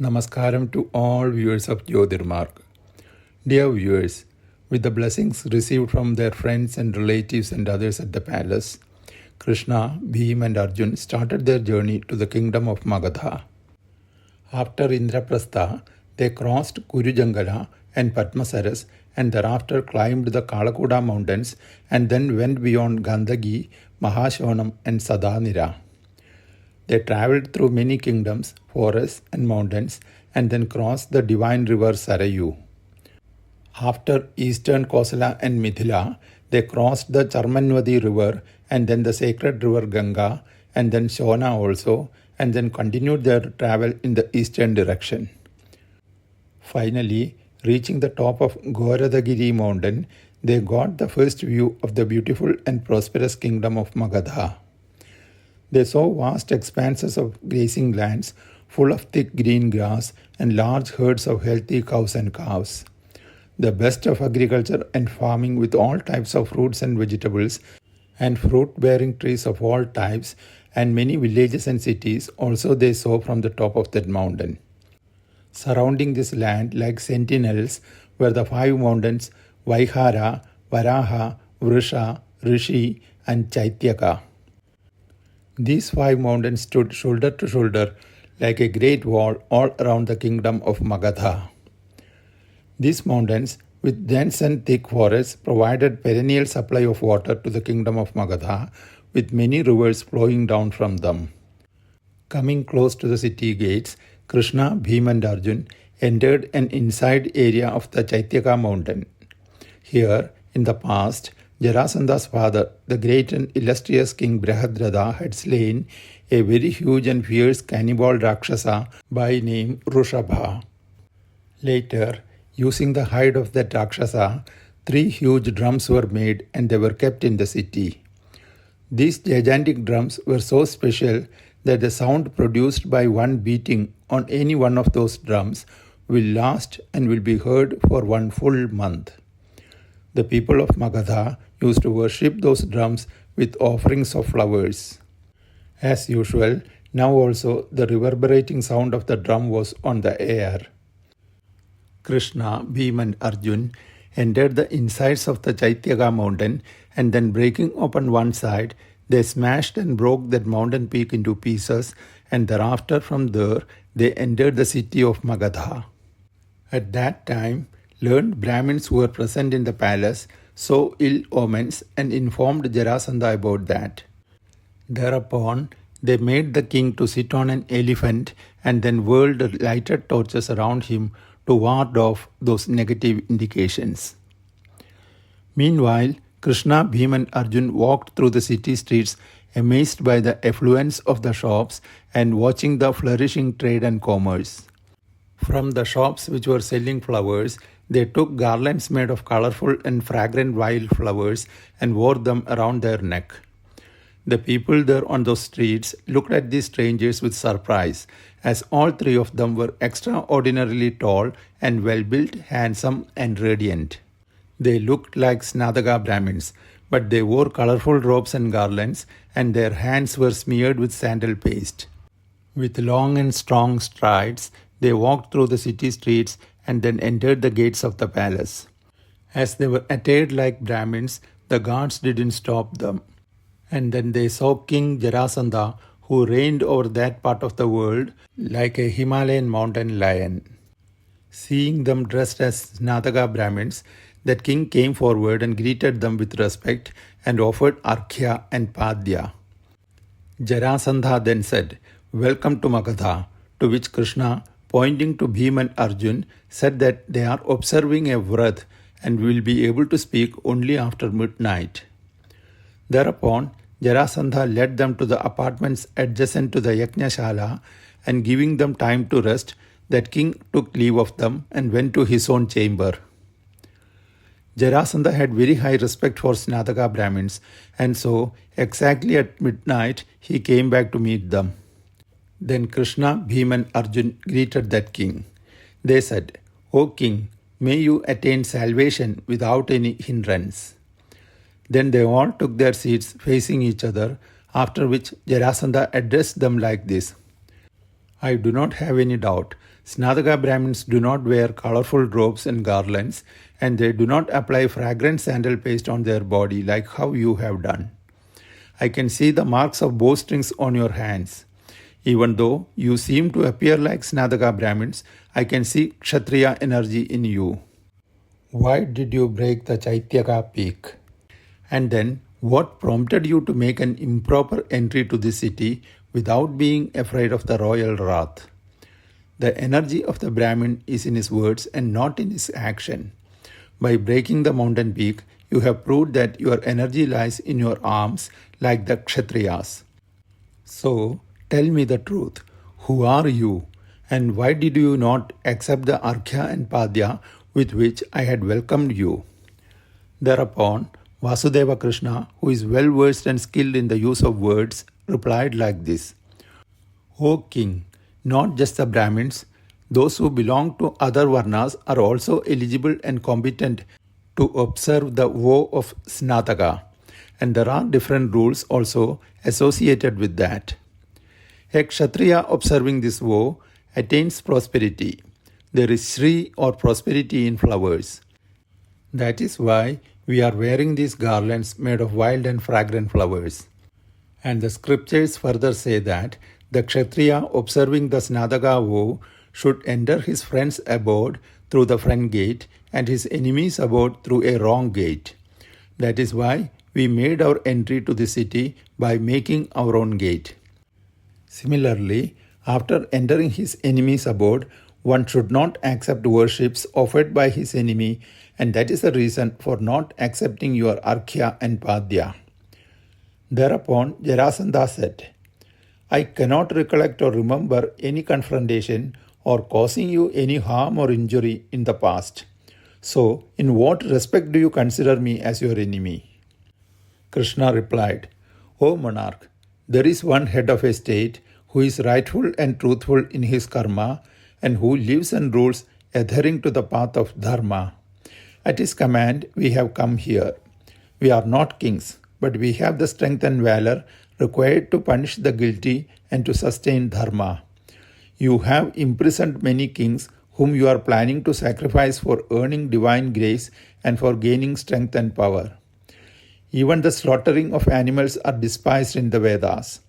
Namaskaram to all viewers of Jyotirmarg. Dear viewers, with the blessings received from their friends and relatives and others at the palace, Krishna, Bhim and Arjun started their journey to the kingdom of Magadha. After Indraprastha, they crossed Kurujangala and Padmasaras and thereafter climbed the Kalakuda mountains and then went beyond Gandhagi, Mahashonam and Sadanira. They travelled through many kingdoms, forests and mountains and then crossed the divine river Sarayu. After eastern Kosala and Mithila, they crossed the Charmanvadi river and then the sacred river Ganga and then Shona also and then continued their travel in the eastern direction. Finally, reaching the top of Goradagiri mountain, they got the first view of the beautiful and prosperous kingdom of Magadha. They saw vast expanses of grazing lands full of thick green grass and large herds of healthy cows and calves. The best of agriculture and farming with all types of fruits and vegetables and fruit-bearing trees of all types and many villages and cities also they saw from the top of that mountain. Surrounding this land like sentinels were the 5 mountains Vaihara, Varaha, Vrusha, Rishi and Chaityaka. These 5 mountains stood shoulder to shoulder like a great wall all around the kingdom of Magadha. These mountains, with dense and thick forests, provided perennial supply of water to the kingdom of Magadha, with many rivers flowing down from them. Coming close to the city gates, Krishna, Bhim and Arjun entered an inside area of the Chaityaka mountain. Here, in the past, Jarasandha's father, the great and illustrious king Brihadrata, had slain a very huge and fierce cannibal Rakshasa by name Rushabha. Later, using the hide of that Rakshasa, 3 huge drums were made and they were kept in the city. These gigantic drums were so special that the sound produced by one beating on any one of those drums will last and will be heard for 1 full month. The people of Magadha used to worship those drums with offerings of flowers. As usual, now also the reverberating sound of the drum was on the air. Krishna, Bhim and Arjun entered the insides of the Chaityaka mountain and then breaking open one side, they smashed and broke that mountain peak into pieces and thereafter from there they entered the city of Magadha. At that time, learned Brahmins who were present in the palace saw ill omens and informed Jarasandha about that. Thereupon, they made the king to sit on an elephant and then whirled lighted torches around him to ward off those negative indications. Meanwhile, Krishna, Bhim and Arjun walked through the city streets amazed by the affluence of the shops and watching the flourishing trade and commerce. From the shops which were selling flowers, they took garlands made of colorful and fragrant wild flowers and wore them around their neck. The people there on those streets looked at these strangers with surprise, as all 3 of them were extraordinarily tall and well-built, handsome and radiant. They looked like Snataka Brahmins, but they wore colorful robes and garlands, and their hands were smeared with sandal paste. With long and strong strides, they walked through the city streets and then entered the gates of the palace. As they were attired like Brahmins, the guards didn't stop them. And then they saw King Jarasandha, who reigned over that part of the world like a Himalayan mountain lion. Seeing them dressed as Snataka Brahmins, that king came forward and greeted them with respect and offered Arghya and Padya. Jarasandha then said, "Welcome to Magadha," to which Krishna, pointing to Bhim and Arjun, said that they are observing a vrat and will be able to speak only after midnight. Thereupon, Jarasandha led them to the apartments adjacent to the Yajnashala and giving them time to rest, that king took leave of them and went to his own chamber. Jarasandha had very high respect for Snataka Brahmins and so exactly at midnight he came back to meet them. Then Krishna, Bhim and Arjun greeted that king. They said, "O king, may you attain salvation without any hindrance." Then they all took their seats facing each other, after which Jarasandha addressed them like this. I do not have any doubt. Snataka Brahmins do not wear colorful robes and garlands, and they do not apply fragrant sandal paste on their body like how you have done. I can see the marks of bowstrings on your hands. Even though you seem to appear like Snataka Brahmins, I can see Kshatriya energy in you. Why did you break the Chaityaka peak? And then, what prompted you to make an improper entry to the city without being afraid of the royal wrath? The energy of the Brahmin is in his words and not in his action. By breaking the mountain peak, you have proved that your energy lies in your arms like the Kshatriyas. So, tell me the truth. Who are you? And why did you not accept the Arghya and Padya with which I had welcomed you? Thereupon, Vasudeva Krishna, who is well versed and skilled in the use of words, replied like this: O king, not just the Brahmins, those who belong to other Varnas are also eligible and competent to observe the vow of Snataka, and there are different rules also associated with that. A Kshatriya observing this vow attains prosperity. There is Shri or prosperity in flowers. That is why we are wearing these garlands made of wild and fragrant flowers. And the scriptures further say that the Kshatriya observing the Snataka vow should enter his friend's abode through the front gate and his enemy's abode through a wrong gate. That is why we made our entry to the city by making our own gate. Similarly, after entering his enemy's abode, one should not accept worships offered by his enemy, and that is the reason for not accepting your Arghya and Padya. Thereupon Jarasandha said, I cannot recollect or remember any confrontation or causing you any harm or injury in the past. So, in what respect do you consider me as your enemy? Krishna replied, O monarch, there is one head of a state who is rightful and truthful in his karma and who lives and rules adhering to the path of dharma. At his command, we have come here. We are not kings, but we have the strength and valor required to punish the guilty and to sustain dharma. You have imprisoned many kings whom you are planning to sacrifice for earning divine grace and for gaining strength and power. Even the slaughtering of animals are despised in the Vedas.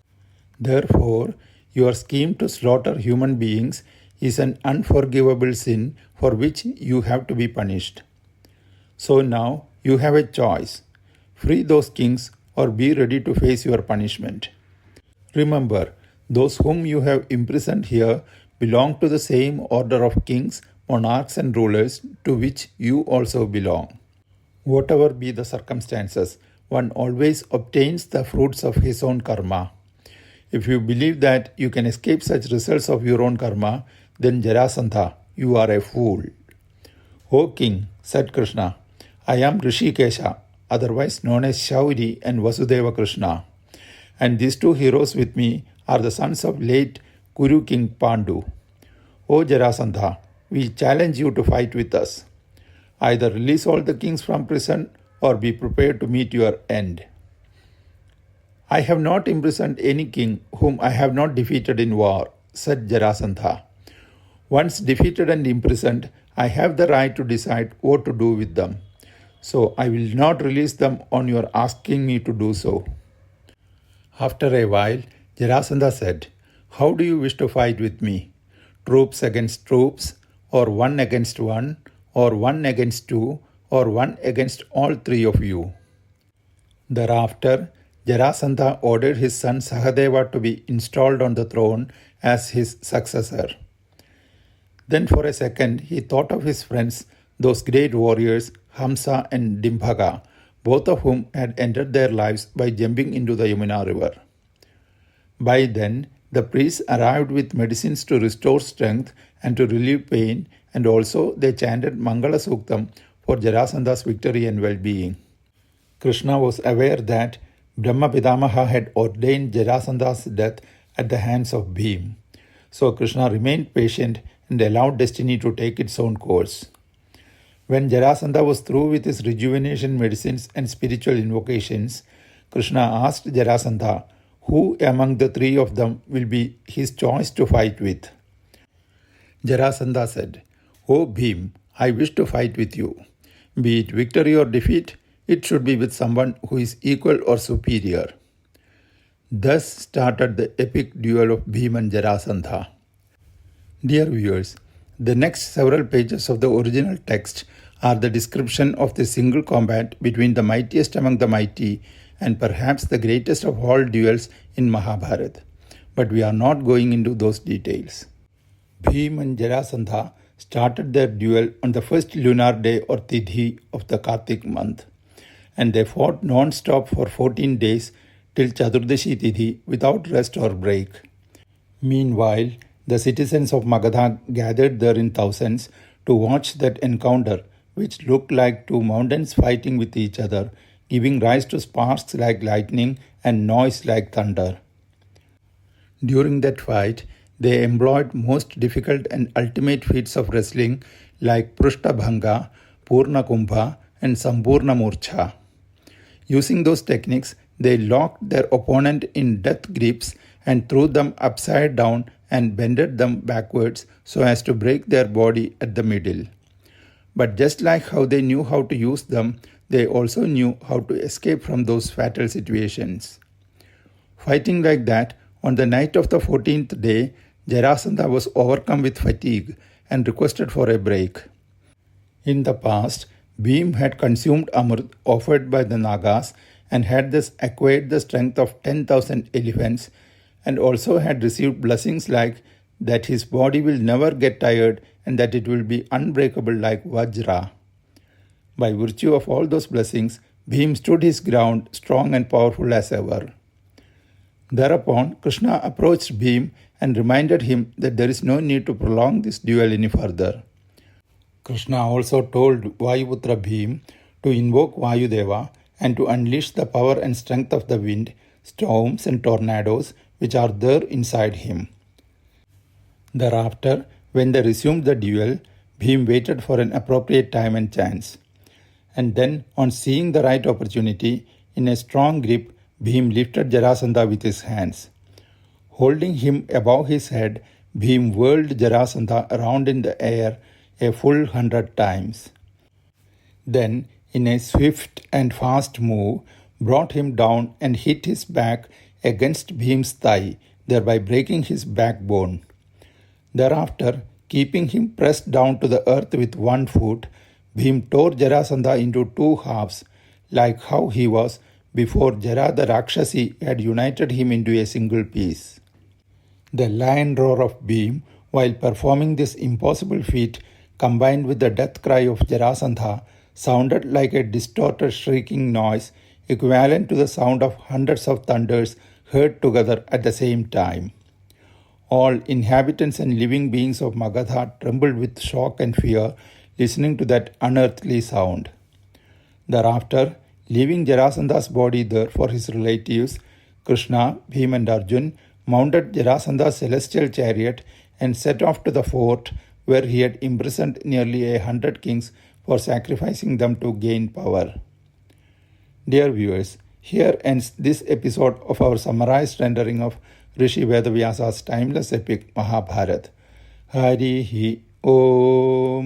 Therefore, your scheme to slaughter human beings is an unforgivable sin for which you have to be punished. So now you have a choice. Free those kings or be ready to face your punishment. Remember, those whom you have imprisoned here belong to the same order of kings, monarchs and rulers to which you also belong. Whatever be the circumstances, one always obtains the fruits of his own karma. If you believe that you can escape such results of your own karma, then Jarasandha, you are a fool. O king, said Krishna, I am Rishikesha, otherwise known as Shauri and Vasudeva Krishna. And these two heroes with me are the sons of late Kuru King Pandu. O Jarasandha, we challenge you to fight with us. Either release all the kings from prison or be prepared to meet your end. I have not imprisoned any king whom I have not defeated in war, said Jarasandha. Once defeated and imprisoned, I have the right to decide what to do with them. So I will not release them on your asking me to do so. After a while, Jarasandha said, How do you wish to fight with me? Troops against troops, or one against one, or one against two, or one against all three of you? Thereafter, Jarasandha ordered his son Sahadeva to be installed on the throne as his successor. Then for a second he thought of his friends, those great warriors Hamsa and Dimbhaga, both of whom had ended their lives by jumping into the Yamuna river. By then, the priests arrived with medicines to restore strength and to relieve pain, and also they chanted Mangala Suktam for Jarasandha's victory and well-being. Krishna was aware that Brahma Pidamaha had ordained Jarasandha's death at the hands of Bhim. So Krishna remained patient and allowed destiny to take its own course. When Jarasandha was through with his rejuvenation medicines and spiritual invocations, Krishna asked Jarasandha, who among the three of them will be his choice to fight with. Jarasandha said, "O Bhim, I wish to fight with you. Be it victory or defeat, it should be with someone who is equal or superior." Thus started the epic duel of Bhim and Jarasandha. Dear viewers, the next several pages of the original text are the description of the single combat between the mightiest among the mighty and perhaps the greatest of all duels in Mahabharata. But we are not going into those details. Bhim and Jarasandha started their duel on the first lunar day or Tidhi of the Kartik month, and they fought non-stop for 14 days till Chaturdashi Tidhi without rest or break. Meanwhile, the citizens of Magadha gathered there in thousands to watch that encounter, which looked like two mountains fighting with each other, giving rise to sparks like lightning and noise like thunder. During that fight, they employed most difficult and ultimate feats of wrestling like Prishtabhanga, Purna Kumbha, and Sampurna Murcha. Using those techniques, they locked their opponent in death grips and threw them upside down and bended them backwards so as to break their body at the middle. But just like how they knew how to use them, they also knew how to escape from those fatal situations. Fighting like that, on the night of the 14th day, Jarasandha was overcome with fatigue and requested for a break. In the past, Bhim had consumed Amrit offered by the Nagas and had thus acquired the strength of 10,000 elephants, and also had received blessings like that his body will never get tired and that it will be unbreakable like Vajra. By virtue of all those blessings, Bhim stood his ground strong and powerful as ever. Thereupon, Krishna approached Bhim and reminded him that there is no need to prolong this duel any further. Krishna also told Vayuputra Bhim to invoke Vayudeva and to unleash the power and strength of the wind, storms and tornadoes which are there inside him. Thereafter, when they resumed the duel, Bhim waited for an appropriate time and chance. And then, on seeing the right opportunity, in a strong grip, Bhim lifted Jarasandha with his hands. Holding him above his head, Bhim whirled Jarasandha around in the air a full 100 times. Then, in a swift and fast move, brought him down and hit his back against Bhim's thigh, thereby breaking his backbone. Thereafter, keeping him pressed down to the earth with one foot, Bhim tore Jarasandha into two halves, like how he was before Jara the Rakshasi had united him into a single piece. The lion roar of Bhim, while performing this impossible feat, combined with the death cry of Jarasandha, sounded like a distorted shrieking noise equivalent to the sound of hundreds of thunders heard together at the same time. All inhabitants and living beings of Magadha trembled with shock and fear listening to that unearthly sound. Thereafter, leaving Jarasandha's body there for his relatives, Krishna, Bhim and Arjun mounted Jarasandha's celestial chariot and set off to the fort where he had imprisoned nearly 100 kings for sacrificing them to gain power. Dear viewers, here ends this episode of our summarized rendering of Rishi Vedavyasa's timeless epic Mahabharata. Harihi Om.